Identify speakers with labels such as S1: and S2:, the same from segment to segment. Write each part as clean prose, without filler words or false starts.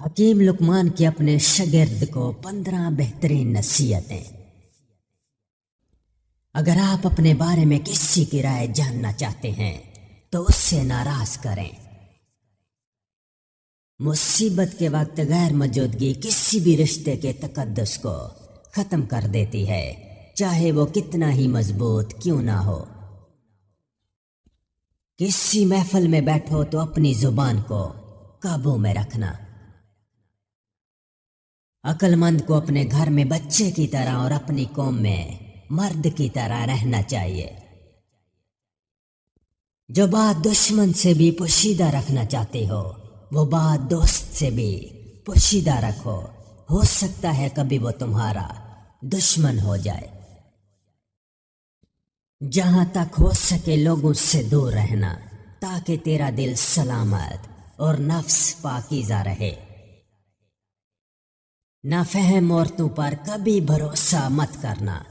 S1: حکیم لقمان کی اپنے شاگرد کو 15 بہترین نصیحتیں۔ اگر آپ اپنے بارے میں کسی کی رائے جاننا چاہتے ہیں تو اس سے ناراض کریں۔ مصیبت کے وقت غیر موجودگی کسی بھی رشتے کے تقدس کو ختم کر دیتی ہے، چاہے وہ کتنا ہی مضبوط کیوں نہ ہو۔ کسی محفل میں بیٹھو تو اپنی زبان کو قابو میں رکھنا۔ عقل مند کو اپنے گھر میں بچے کی طرح اور اپنی قوم میں مرد کی طرح رہنا چاہیے۔ جو بات دشمن سے بھی پوشیدہ رکھنا چاہتے ہو وہ بات دوست سے بھی پوشیدہ رکھو، ہو سکتا ہے کبھی وہ تمہارا دشمن ہو جائے۔ جہاں تک ہو سکے لوگوں سے دور رہنا تاکہ تیرا دل سلامت اور نفس پاکیزہ رہے۔ نافہم عورتوں پر کبھی بھروسہ مت کرنا۔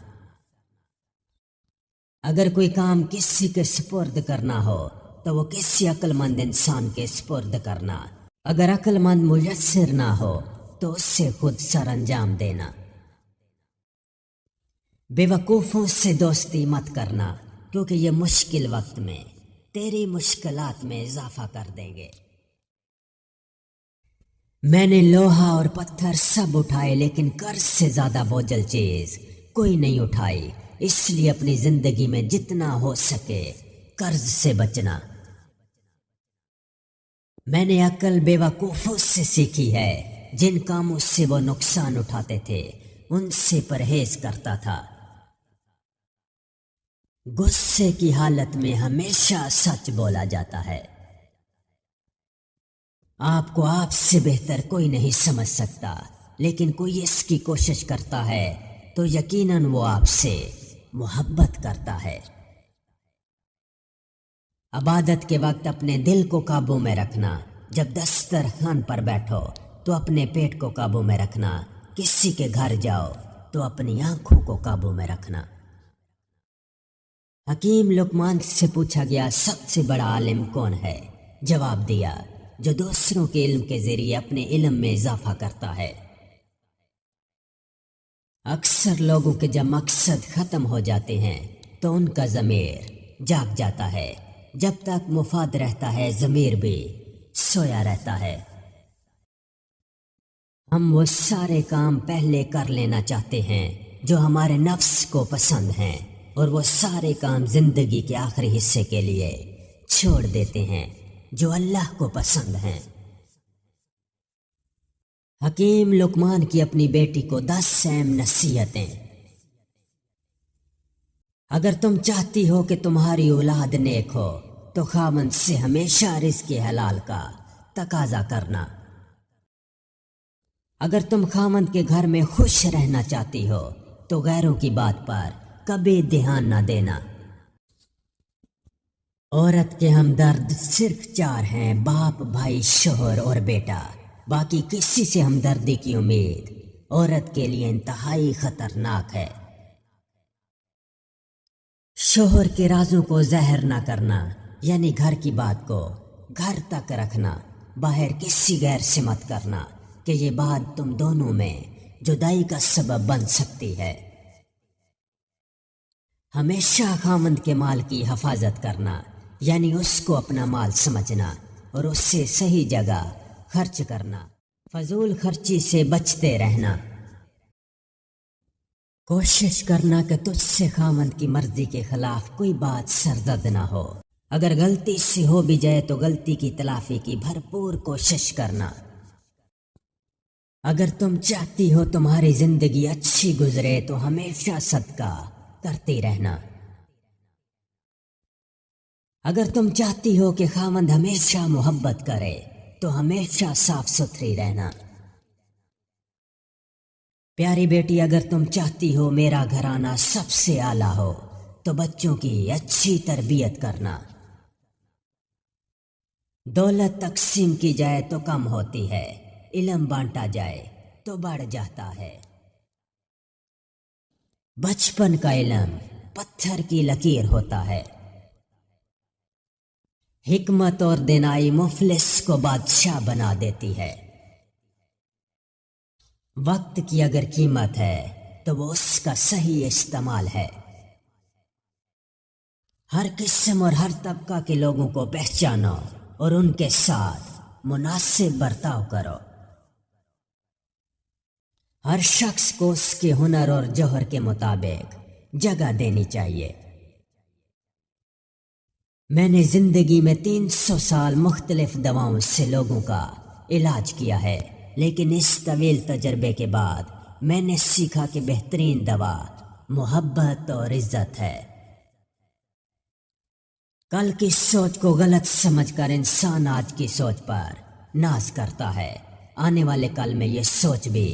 S1: اگر کوئی کام کسی کے سپرد کرنا ہو تو وہ کسی عقل مند انسان کے سپرد کرنا۔ اگر عقل مند میسر نہ ہو تو اس سے خود سر انجام دینا۔ بے وقوفوں سے دوستی مت کرنا کیونکہ یہ مشکل وقت میں تیری مشکلات میں اضافہ کر دیں گے۔ میں نے لوہا اور پتھر سب اٹھائے لیکن قرض سے زیادہ بوجھل چیز کوئی نہیں اٹھائی، اس لیے اپنی زندگی میں جتنا ہو سکے قرض سے بچنا۔ میں نے عقل بے وقوفوں سے سیکھی ہے، جن کاموں سے وہ نقصان اٹھاتے تھے ان سے پرہیز کرتا تھا۔ غصے کی حالت میں ہمیشہ سچ بولا جاتا ہے۔ آپ کو آپ سے بہتر کوئی نہیں سمجھ سکتا، لیکن کوئی اس کی کوشش کرتا ہے تو یقیناً وہ آپ سے محبت کرتا ہے۔ عبادت کے وقت اپنے دل کو قابو میں رکھنا۔ جب دسترخوان پر بیٹھو تو اپنے پیٹ کو قابو میں رکھنا۔ کسی کے گھر جاؤ تو اپنی آنکھوں کو قابو میں رکھنا۔ حکیم لقمان سے پوچھا گیا سب سے بڑا عالم کون ہے؟ جواب دیا جو دوسروں کے علم کے ذریعے اپنے علم میں اضافہ کرتا ہے۔ اکثر لوگوں کے جب مقصد ختم ہو جاتے ہیں تو ان کا ضمیر جاگ جاتا ہے، جب تک مفاد رہتا ہے ضمیر بھی سویا رہتا ہے۔ ہم وہ سارے کام پہلے کر لینا چاہتے ہیں جو ہمارے نفس کو پسند ہیں، اور وہ سارے کام زندگی کے آخری حصے کے لیے چھوڑ دیتے ہیں جو اللہ کو پسند ہیں۔ حکیم لقمان کی اپنی بیٹی کو 10 اہم نصیحتیں۔ اگر تم چاہتی ہو کہ تمہاری اولاد نیک ہو تو خاوند سے ہمیشہ رزق حلال کا تقاضا کرنا۔ اگر تم خاوند کے گھر میں خوش رہنا چاہتی ہو تو غیروں کی بات پر کبھی دھیان نہ دینا۔ عورت کے ہمدرد صرف 4 ہیں: باپ، بھائی، شوہر اور بیٹا۔ باقی کسی سے ہمدردی کی امید عورت کے لیے انتہائی خطرناک ہے۔ شوہر کے رازوں کو ظاہر نہ کرنا، یعنی گھر کی بات کو گھر تک رکھنا، باہر کسی غیر سے مت کرنا کہ یہ بات تم دونوں میں جدائی کا سبب بن سکتی ہے۔ ہمیشہ خاوند کے مال کی حفاظت کرنا، یعنی اس کو اپنا مال سمجھنا اور اس سے صحیح جگہ خرچ کرنا، فضول خرچی سے بچتے رہنا۔ کوشش کرنا کہ تجھ سے خاوند کی مرضی کے خلاف کوئی بات سرزد نہ ہو۔ اگر غلطی سے ہو بھی جائے تو غلطی کی تلافی کی بھرپور کوشش کرنا۔ اگر تم چاہتی ہو تمہاری زندگی اچھی گزرے تو ہمیشہ صدقہ کرتی رہنا۔ اگر تم چاہتی ہو کہ خاوند ہمیشہ محبت کرے تو ہمیشہ صاف ستھری رہنا۔ پیاری بیٹی، اگر تم چاہتی ہو میرا گھرانہ سب سے اعلیٰ ہو تو بچوں کی اچھی تربیت کرنا۔ دولت تقسیم کی جائے تو کم ہوتی ہے، علم بانٹا جائے تو بڑھ جاتا ہے۔ بچپن کا علم پتھر کی لکیر ہوتا ہے۔ حکمت اور دانائی مفلس کو بادشاہ بنا دیتی ہے۔ وقت کی اگر قیمت ہے تو وہ اس کا صحیح استعمال ہے۔ ہر قسم اور ہر طبقہ کے لوگوں کو پہچانو اور ان کے ساتھ مناسب برتاؤ کرو۔ ہر شخص کو اس کے ہنر اور جوہر کے مطابق جگہ دینی چاہیے۔ میں نے زندگی میں 300 سال مختلف دواؤں سے لوگوں کا علاج کیا ہے، لیکن اس طویل تجربے کے بعد میں نے سیکھا کہ بہترین دوا محبت اور عزت ہے۔ کل کی سوچ کو غلط سمجھ کر انسان آج کی سوچ پر ناز کرتا ہے، آنے والے کل میں یہ سوچ بھی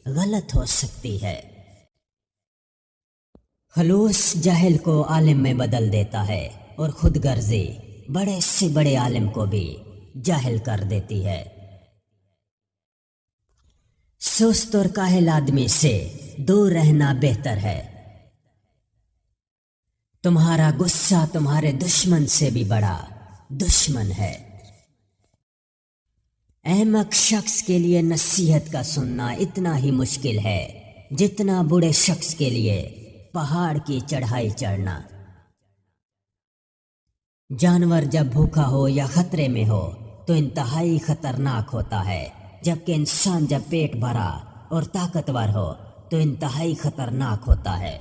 S1: غلط ہو سکتی ہے۔ خلوص جاہل کو عالم میں بدل دیتا ہے اور خود غرضی بڑے سے بڑے عالم کو بھی جاہل کر دیتی ہے۔ سست اور کاہل آدمی سے دور رہنا بہتر ہے۔ تمہارا غصہ تمہارے دشمن سے بھی بڑا دشمن ہے۔ احمق شخص کے لیے نصیحت کا سننا اتنا ہی مشکل ہے جتنا بوڑھے شخص کے لیے پہاڑ کی چڑھائی چڑھنا۔ جانور جب بھوکا ہو یا خطرے میں ہو تو انتہائی خطرناک ہوتا ہے، جبکہ انسان جب پیٹ بھرا اور طاقتور ہو تو انتہائی خطرناک ہوتا ہے۔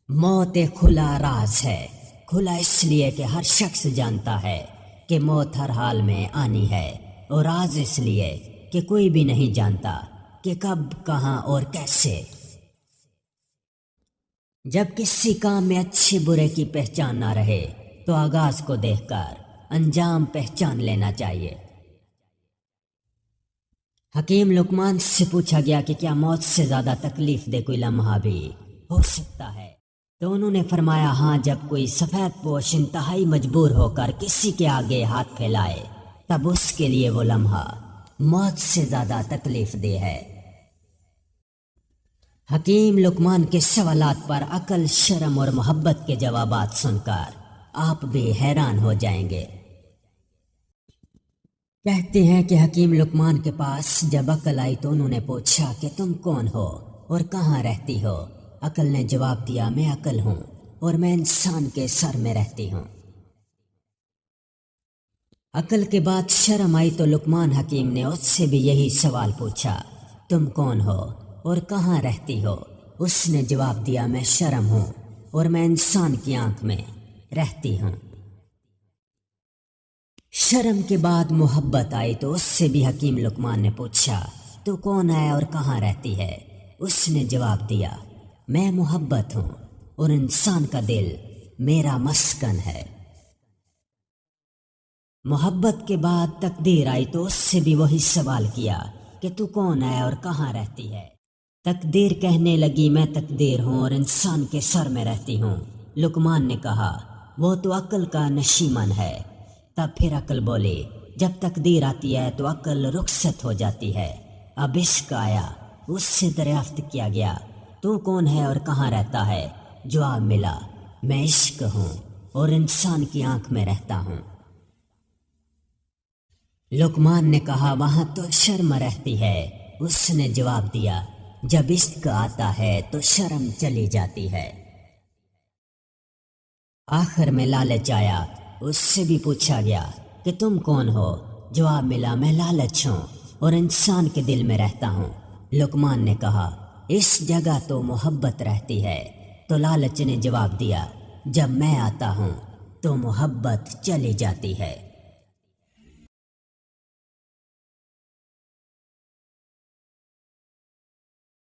S1: موت ایک کھلا راز ہے، کھلا اس لیے کہ ہر شخص جانتا ہے کہ موت ہر حال میں آنی ہے، اور راز اس لیے کہ کوئی بھی نہیں جانتا کہ کب، کہاں اور کیسے۔ جب کسی کام میں اچھے برے کی پہچان نہ رہے تو آغاز کو دیکھ کر انجام پہچان لینا چاہیے۔ حکیم لقمان سے پوچھا گیا کہ کیا موت سے زیادہ تکلیف دہ کوئی لمحہ بھی ہو سکتا ہے؟ تو انہوں نے فرمایا ہاں، جب کوئی سفید پوش انتہائی مجبور ہو کر کسی کے آگے ہاتھ پھیلائے تب اس کے لیے وہ لمحہ موت سے زیادہ تکلیف دہ ہے۔ حکیم لقمان کے سوالات پر عقل، شرم اور محبت کے جوابات سن کر آپ بھی حیران ہو جائیں گے۔ کہتے ہیں کہ حکیم لقمان کے پاس جب عقل آئی تو انہوں نے پوچھا کہ تم کون ہو اور کہاں رہتی ہو؟ عقل نے جواب دیا میں عقل ہوں اور میں انسان کے سر میں رہتی ہوں۔ عقل کے بعد شرم آئی تو لقمان حکیم نے اس سے بھی یہی سوال پوچھا، تم کون ہو اور کہاں رہتی ہو؟ اس نے جواب دیا میں شرم ہوں اور میں انسان کی آنکھ میں رہتی ہوں۔ شرم کے بعد محبت آئی تو اس سے بھی حکیم لقمان نے پوچھا، تو کون ہے اور کہاں رہتی ہے؟ اس نے جواب دیا میں محبت ہوں اور انسان کا دل میرا مسکن ہے۔ محبت کے بعد تقدیر آئی تو اس سے بھی وہی سوال کیا کہ تو کون ہے اور کہاں رہتی ہے؟ تقدیر کہنے لگی میں تقدیر ہوں اور انسان کے سر میں رہتی ہوں۔ لقمان نے کہا وہ تو عقل کا نشیمن ہے۔ تب پھر عقل بولی جب تقدیر آتی ہے تو عقل رخصت ہو جاتی ہے۔ اب عشق آیا، اس سے دریافت کیا گیا تو کون ہے اور کہاں رہتا ہے؟ جواب ملا میں عشق ہوں اور انسان کی آنکھ میں رہتا ہوں۔ لقمان نے کہا وہاں تو شرم رہتی ہے۔ اس نے جواب دیا جب عشق آتا ہے تو شرم چلی جاتی ہے۔ آخر میں لالچ آیا، اس سے بھی پوچھا گیا کہ تم کون ہو؟ جواب ملا میں لالچ ہوں اور انسان کے دل میں رہتا ہوں۔ لقمان نے کہا اس جگہ تو محبت رہتی ہے۔ تو لالچ نے جواب دیا جب میں آتا ہوں تو محبت چلی جاتی ہے۔